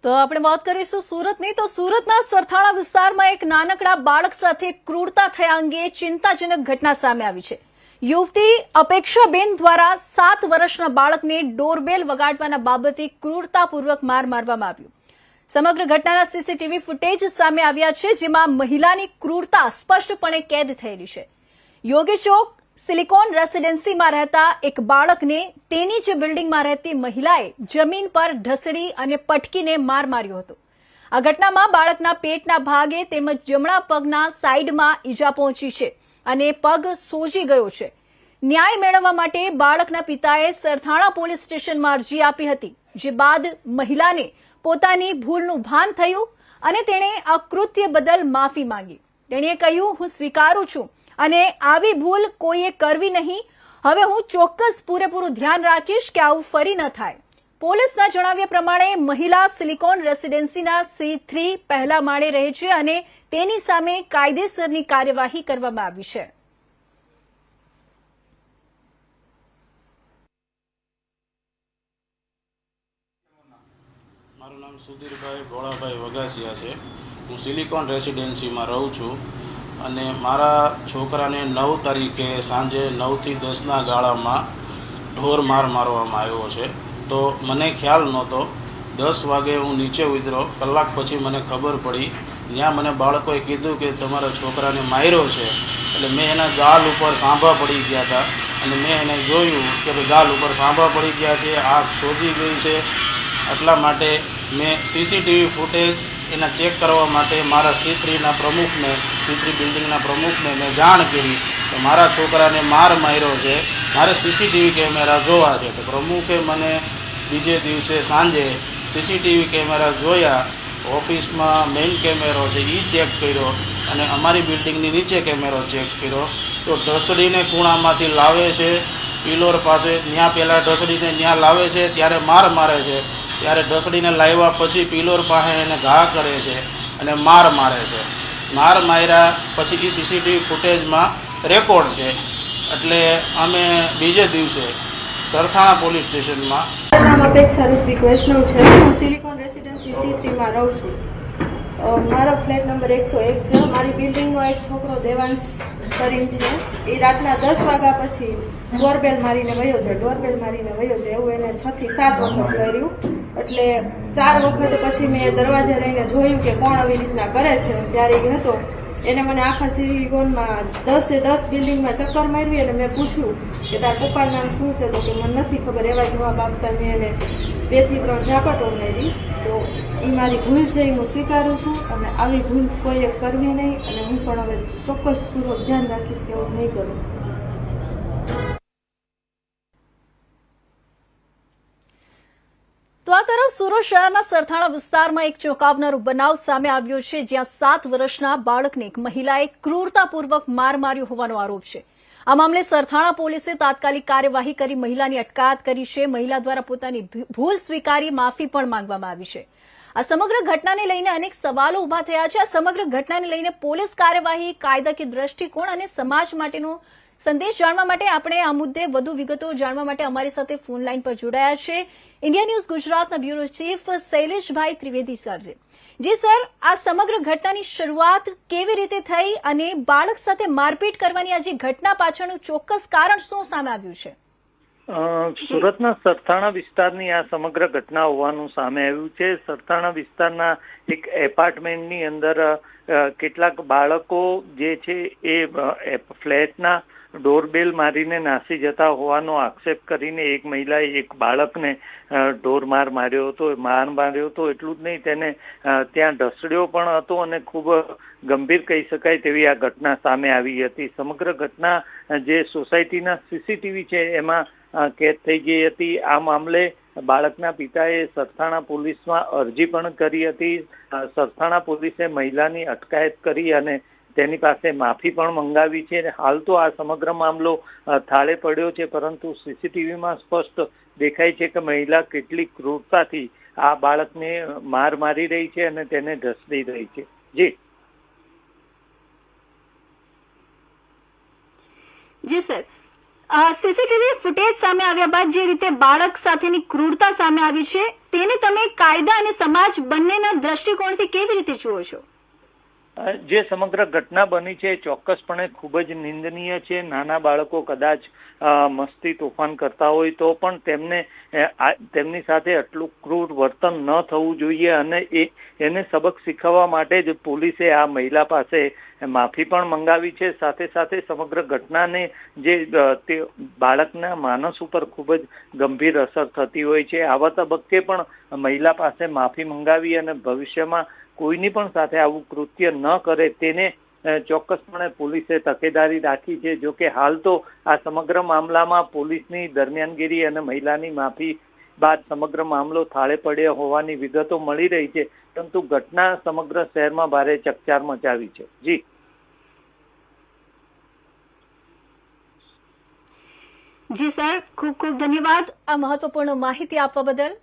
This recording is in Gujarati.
તો આપણે વાત કરીશું સુરતની. તો સુરતના સરથાણા વિસ્તારમાં એક નાનકડા બાળક સાથે ક્રૂરતા થયા અંગે ચિંતાજનક ઘટના સામે આવી છે. યુવતી અપેક્ષાબેન દ્વારા 7 વર્ષના બાળકને ડોરબેલ વગાડવાના બાબતે ક્રૂરતાપૂર્વક માર મારવામાં આવ્યું. સમગ્ર ઘટનાના સીસીટીવી ફૂટેજ સામે આવ્યા છે, જેમાં મહિલાની ક્રૂરતા સ્પષ્ટપણે કેદ થયેલી છે. યોગી ચોક સિલિકોન રેસિડેન્સીમાં રહેતા એક બાળકને તેની જ બિલ્ડિંગમાં રહેતી મહિલાએ જમીન પર ઢસડી અને પટકીને માર માર્યો હતો. આ ઘટનામાં બાળકના પેટના ભાગે તેમજ જમણા પગના સાઈડમાં ઈજા પહોંચી છે અને પગ સોજી ગયો છે. ન્યાય મેળવવા માટે બાળકના પિતાએ સરથાણા પોલીસ સ્ટેશનમાં અરજી આપી હતી, જે બાદ મહિલાને પોતાની ભૂલનું ભાન થયું અને તેણે આ કૃત્ય બદલ માફી માંગી. તેણે કહ્યું, હું સ્વીકારું છું અને આવી ભૂલ કોઈએ કરવી નહીં. હવે હું ચોક્કસ પૂરેપૂરું ધ્યાન રાખીશ કે આવું ફરી ન થાય. પોલીસના જણાવ્યા પ્રમાણે મહિલા સિલિકોન રેસિડેન્સીના C3 પહેલા માળે રહે છે અને તેની સામે કાયદેસરની કાર્યવાહી કરવામાં આવી છે. મારું નામ સુધીરભાઈ ભોળાભાઈ વગાસિયા છે. હું સિલિકોન રેસિડેન્સીમાં રહું છું અને મારા છોકરાને 9 તારીખે સાંજે 9 થી 10ના ગાળામાં ઢોર માર મારવામાં આવ્યો છે. તો મને ખ્યાલ નહોતો. 10 વાગે હું નીચે ઉતર્યો, કલાક પછી મને ખબર પડી. ત્યાં મને બાળકોએ કીધું કે તમારા છોકરાને માર્યો છે. એટલે મેં એના ગાલ ઉપર સાંભા પડી ગયા હતા અને મેં એને જોયું કે ભાઈ ગાલ ઉપર સાંભા પડી ગયા છે, આંખ સોજી ગઈ છે. એટલા માટે મેં સીસીટીવી ફૂટેજ એના ચેક કરવા માટે મારા C3ના પ્રમુખને, C3 બિલ્ડિંગના પ્રમુખને મેં જાણ કરી કે મારા છોકરાને માર માર્યો છે, મારે સીસીટીવી કેમેરા જોવા છે. તો પ્રમુખે મને બીજે દિવસે સાંજે સીસીટીવી કેમેરા જોયા. ઓફિસમાં મેઇન કેમેરો છે એ ચેક કર્યો અને અમારી બિલ્ડિંગની નીચે કેમેરો ચેક કર્યો. તો ઢસડીને ખૂણામાંથી લાવે છે, પિલોર પાસે ત્યાં પહેલાં ઢસડીને ત્યાં લાવે છે, ત્યારે માર મારે છે. ત્યારે ઢસડીને લાવ્યા પછી પિલોર પાસે એને ઘા કરે છે અને માર મારે છે. માર માર્યા પછી એ સીસીટીવી ફૂટેજમાં રેકોર્ડ છે. એટલે અમે બીજે દિવસે સરથાણા પોલીસ સ્ટેશનમાં. નામ અપેક્ષા ઋત્વિક વૈષ્ણવ છે. હું સિલિકોન રેસિડેન્સી C3માં રહું છું. મારો ફ્લેટ નંબર 101 છે. મારી બિલ્ડિંગનો એક છોકરો દેવાંશ કરીને છે, એ રાતના 10 વાગ્યા પછી ડોરબેલ મારીને વયો છે. એવું એને 6 થી 7 વખત કર્યું. એટલે 4 વખત પછી મેં દરવાજે રહીને જોયું કે કોણ આવી રીતના કરે છે. ત્યારે એ હતો, એને મને આખા સિલિકોનમાં 10 બિલ્ડિંગમાં ચક્કર મારવી અને મેં પૂછ્યું કે તારા પપ્પાનું નામ શું છે? તો કે મને નથી ખબર. એવા જવાબ આપતા મેં એને 2 થી 3 ઝાપટો મારી. તો એ મારી ભૂલ છે, એ હું સ્વીકારું છું અને આવી ભૂલ કોઈએ કરવી નહીં અને હું પણ હવે ચોક્કસ પૂર્વક ધ્યાન રાખીશ કે એવું નહીં કરું. તો આ તરફ સુરત શહેરના સરથાણા વિસ્તારમાં એક ચોંકાવનારો બનાવ સામે આવ્યો છે, જ્યાં 7 વર્ષના બાળકને એક મહિલાએ ક્રૂરતાપૂર્વક માર માર્યો હોવાનો આરોપ છે. આ મામલે સરથાણા પોલીસે તાત્કાલિક કાર્યવાહી કરી મહિલાની અટકાયત કરી છે. મહિલા દ્વારા પોતાની ભૂલ સ્વીકારી માફી પણ માંગવામાં આવી છે. આ સમગ્ર ઘટનાને લઈને અનેક સવાલો ઉભા થયા છે. આ સમગ્ર ઘટનાને લઈને પોલીસ કાર્યવાહી, કાયદાકીય દ્રષ્ટિકોણ અને સમાજ માટેનો સંદેશ જાણવા માટે આપણે આ મુદ્દે વધુ વિગતો જાણવા માટે અમારી સાથે ફોન લાઈન પર જોડાયા છે ઇન્ડિયા ન્યૂઝ ગુજરાતના બ્યુરો ચીફ શૈલેષભાઈ ત્રિવેદી સર છે. જી સર, આ સમગ્ર ઘટનાની શરૂઆત કેવી રીતે થઈ અને બાળક સાથે મારપીટ કરવાની આ જે ઘટના પાછળનું ચોક્કસ કારણ શું સામે આવ્યું છે? સુરતના સરથાણા વિસ્તારની આ સમગ્ર ઘટના હોવાનું સામે આવ્યું છે. સરથાણા વિસ્તારના એક એપાર્ટમેન્ટની અંદર કેટલાક બાળકો જે છે એ ફ્લેટના ડોરબેલ મારીને નાસી જતા હોવાનો આક્ષેપ કરીને એક મહિલાએ એક બાળકને ઢોર માર માર્યો હતો. એટલું જ નહીં, તેને ત્યાં ઢસડ્યો પણ હતો અને ખૂબ ગંભીર કહી શકાય તેવી આ ઘટના સામે આવી હતી. સમગ્ર ઘટના જે સોસાયટીના સીસીટીવી છે એમાં કેદ થઈ ગઈ હતી. આ મામલે બાળકના પિતાએ સરથાણા પોલીસમાં અરજી પણ કરી હતી. સરથાણા પોલીસે મહિલાની અટકાયત કરી અને તેની પાસે માફી પણ મંગાવી છે. હાલ તો આ સમગ્ર મામલો થાળે પડ્યો છે, પરંતુ સીસીટીવીમાં સ્પષ્ટ દેખાય છે કે મહિલા કેટલી ક્રૂરતાથી આ બાળકને માર મારી રહી છે અને તેને ઢસડી રહી છે. જી સર, સીસીટીવી ફૂટેજ સામે આવ્યા બાદ જે રીતે બાળક સાથેની ક્રૂરતા સામે આવી છે તેને તમે કાયદા અને સમાજ બંનેના દ્રષ્ટિકોણથી કેવી રીતે જુઓ છો? જે સમગ્ર ઘટના બની છે ચોક્કસપણે ખૂબ જ નિંદનીય છે. નાના બાળકો કદાચ મસ્તી તોફાન કરતા હોય તો પણ તેમની સાથે આટલું ક્રૂર વર્તન ન થવું જોઈએ અને એને સબક શીખવવા માટે જ પોલીસે આ મહિલા પાસે માફી પણ મંગાવી છે. સાથે સાથે સમગ્ર ઘટનાને તે બાળકના માનસ ઉપર ખૂબ જ ગંભીર અસર થતી હોય છે. આવા તબક્કે પણ મહિલા પાસે માફી મંગાવી અને ભવિષ્યમાં કોઈની પણ સાથે આવું કૃત્ય ન કરે તેને ચોક્કસપણે પોલીસે તકેદારી રાખી છે. જો કે હાલ તો આ સમગ્ર મામલામાં પોલીસની દરમિયાનગીરી અને મહિલાની માફી બાદ સમગ્ર મામલો થાળે પડ્યો હોવાની વિગતો મળી રહી છે, પરંતુ ઘટના સમગ્ર શહેરમાં ભારે ચકચાર મચાવી છે. જી સર, ખૂબ ખૂબ ધન્યવાદ આ મહત્વપૂર્ણ માહિતી આપવા બદલ.